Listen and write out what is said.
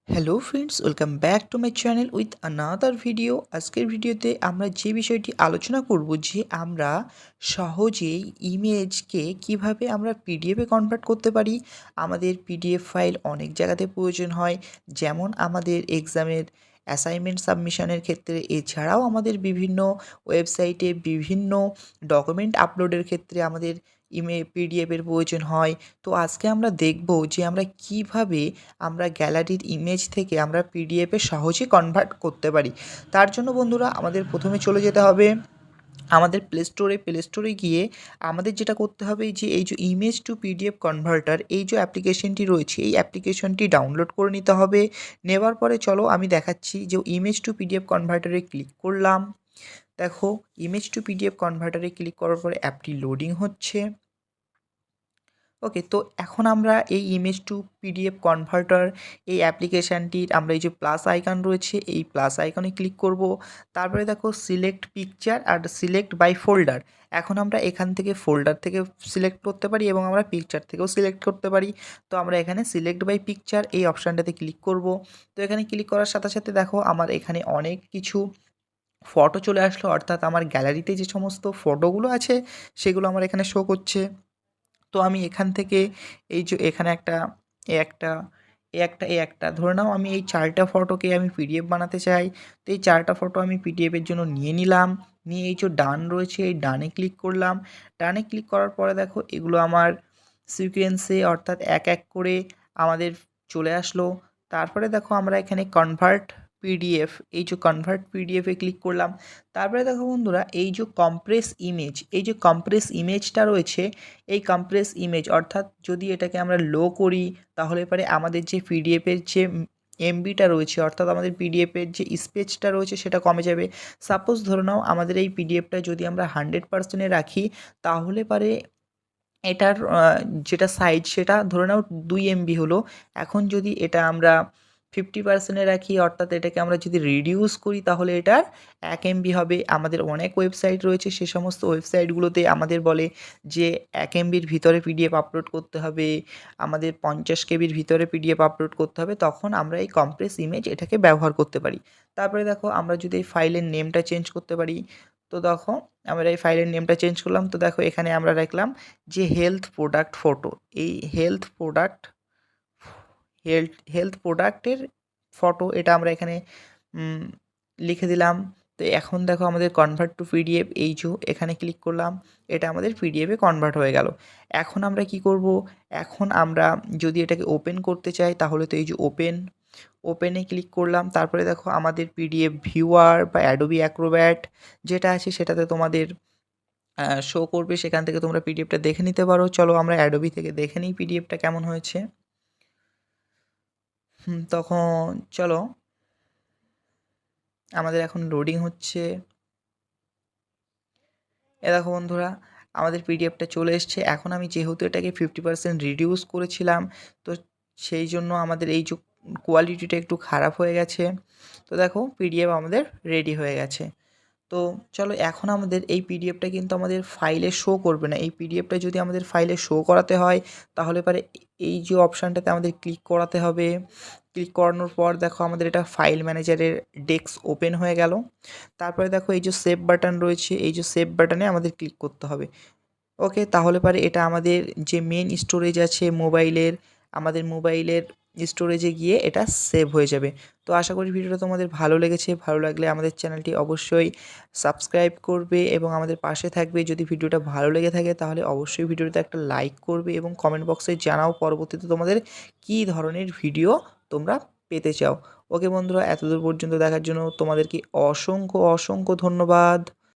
Hello friends, welcome back to my channel with another video. আজকের ভিডিওতে আমরা যে বিষয়টি আলোচনা করব যে আমরা সহজেই ইমেজকে কিভাবে আমরা পিডিএফে কনভার্ট করতে পারি। আমাদের পিডিএফ ফাইল অনেক জায়গাতে প্রয়োজন হয়, যেমন আমাদের এক্সামের অ্যাসাইনমেন্ট সাবমিশনের ক্ষেত্রে, এছাড়াও আমাদের বিভিন্ন ওয়েবসাইটে বিভিন্ন ডকুমেন্ট আপলোডের ক্ষেত্রে আমাদের পিডিএফের প্রয়োজন হয়। তো আজকে আমরা দেখব যে আমরা কিভাবে আমরা গ্যালারির ইমেজ থেকে আমরা পিডিএফে সহজে কনভার্ট করতে পারি। তার জন্য বন্ধুরা আমাদের প্রথমে চলে যেতে হবে আমাদের প্লে স্টোরে গিয়ে আমাদের যেটা করতে হবে যে এই যে ইমেজ টু পিডিএফ কনভার্টার, এই যে অ্যাপ্লিকেশনটি রয়েছে, এই অ্যাপ্লিকেশনটি ডাউনলোড করে নিতে হবে। নেওয়ার পরে চলো আমি দেখাচ্ছি যে ইমেজ টু পিডিএফ কনভার্টারে ক্লিক করলাম। দেখো, ইমেজ টু পিডিএফ কনভার্টারে ক্লিক করার পরে অ্যাপটি লোডিং হচ্ছে। ওকে, তো এখন আমরা এই ইমেজ টু পিডিএফ কনভার্টার এই অ্যাপ্লিকেশানটির আমরা এই যে প্লাস আইকন রয়েছে, এই প্লাস আইকনে ক্লিক করব। তারপরে দেখো সিলেক্ট পিকচার আর সিলেক্ট বাই ফোল্ডার। এখন আমরা এখান থেকে ফোল্ডার থেকে সিলেক্ট করতে পারি এবং আমরা পিকচার থেকেও সিলেক্ট করতে পারি। তো আমরা এখানে সিলেক্ট বাই পিকচার এই অপশানটাতে ক্লিক করব। তো এখানে ক্লিক করার সাথে সাথে দেখো আমার এখানে অনেক কিছু ফটো চলে আসলো, অর্থাৎ আমার গ্যালারিতে যে সমস্ত ফটোগুলো আছে সেগুলো আমার এখানে শো করছে। তো আমি এখান থেকে এই যে এখানে একটা এ একটা এ একটা এ একটা ধরে নাও আমি এই 4টা ফটোকে আমি পিডিএফ বানাতে চাই। তো এই 4টা ফটো আমি পিডিএফের জন্য নিয়ে নিলাম। নিয়ে এই যে ডান রয়েছে, এই ডানে ক্লিক করলাম। ডানে ক্লিক করার পরে দেখো এগুলো আমার সিকোয়েন্সে, অর্থাৎ এক এক করে আমাদের চলে আসলো। তারপরে দেখো আমরা এখানে কনভার্ট পিডিএফ, এই যে কনভার্ট পিডিএফে ক্লিক করলাম। তারপরে দেখো বন্ধুরা এই যে কম্প্রেস ইমেজ, এই যে কম্প্রেস ইমেজটা রয়েছে, এই কম্প্রেস ইমেজ অর্থাৎ যদি এটাকে আমরা লো করি তাহলে পরে আমাদের যে পিডিএফের যে এমবিটা রয়েছে, অর্থাৎ আমাদের পিডিএফের যে স্পেসটা রয়েছে সেটা কমে যাবে। সাপোজ ধরে নাও আমাদের এই পিডিএফটা যদি আমরা 100%-এ রাখি তাহলে পারে এটার যেটা সাইজ সেটা ধরে নাও 2 এমবি হলো। এখন যদি এটা আমরা 50%-এ রাখি, অর্থাৎ এটাকে আমরা যদি রিডিউস করি তাহলে এটার 1 এমবি হবে। আমাদের অনেক ওয়েবসাইট রয়েছে, সে সমস্ত ওয়েবসাইটগুলোতে আমাদের বলে যে 1 এমবির ভিতরে পিডিএফ আপলোড করতে হবে, আমাদের 50 কেবির ভিতরে পিডিএফ আপলোড করতে হবে, তখন আমরা এই কম্প্রেস ইমেজ এটাকে ব্যবহার করতে পারি। তারপরে দেখো আমরা যদি এই ফাইলের নেমটা চেঞ্জ করতে পারি, তো দেখো আমরা এই ফাইলের নেমটা চেঞ্জ করলাম। তো দেখো এখানে আমরা রাখলাম যে হেলথ প্রোডাক্ট ফটো, এই হেলথ প্রোডাক্টের ফটো এটা আমরা এখানে উম, লিখে দিলাম। তো এখন দেখো আমাদের কনভার্ট টু পিডিএফ, এই যে এখানে ক্লিক করলাম, এটা আমাদের পিডিএফে কনভার্ট হয়ে গেল। এখন আমরা কি করব, এখন আমরা যদি এটাকে ওপেন করতে চাই তাহলে তো এই যে ওপেনে ক্লিক করলাম। তারপরে দেখো আমাদের পিডিএফ ভিউয়ার বা অ্যাডোবি অ্যাক্রোব্যাট যেটা আছে সেটাতে তোমাদের শো করবে, সেখান থেকে তোমরা পিডিএফটা দেখে নিতে পারো। চলো আমরা অ্যাডোবি থেকে দেখে নিই পিডিএফটা কেমন হয়েছে। তখন চলো আমাদের এখন লোডিং হচ্ছে। এ দেখো বন্ধুরা আমাদের পিডিএফটা চলে এসছে। এখন আমি যেহেতু এটাকে 50% রিডিউস করেছিলাম, তো সেই জন্য আমাদের এই যে কোয়ালিটিটা একটু খারাপ হয়ে গেছে। তো দেখো পিডিএফ আমাদের রেডি হয়ে গেছে। তো চলো এখন আমাদের এই পিডিএফটা কিন্তু আমাদের ফাইলে শো করবে না। এই পিডিএফটা যদি আমাদের ফাইলে শো করাতে হয় তাহলে পরে এই যে অপশানটাতে আমাদের ক্লিক করাতে হবে। ক্লিক করানোর পর দেখো আমাদের এটা ফাইল ম্যানেজারের ডেস্ক ওপেন হয়ে গেল। তারপরে দেখো এই যে সেভ বাটন রয়েছে, এই যে সেভ বাটনে আমাদের ক্লিক করতে হবে। ওকে, তাহলে পরে এটা আমাদের যে মেন স্টোরেজ আছে মোবাইলের, আমাদের মোবাইলের স্টোরেজে গিয়ে এটা সেভ হয়ে যাবে। তো আশা করি ভিডিওটা তোমাদের ভালো লেগেছে। ভালো লাগলে আমাদের চ্যানেলটি অবশ্যই সাবস্ক্রাইব করবে এবং আমাদের পাশে থাকবে। যদি ভিডিওটা ভালো লেগে থাকে তাহলে অবশ্যই ভিডিওতে একটা লাইক করবে এবং কমেন্ট বক্সে জানাও পরবর্তীতে তোমাদের কী ধরনের ভিডিও তোমরা পেতে চাও। ওকে বন্ধুরা, এতদূর পর্যন্ত দেখার জন্য তোমাদেরকে অসংখ্য অসংখ্য ধন্যবাদ।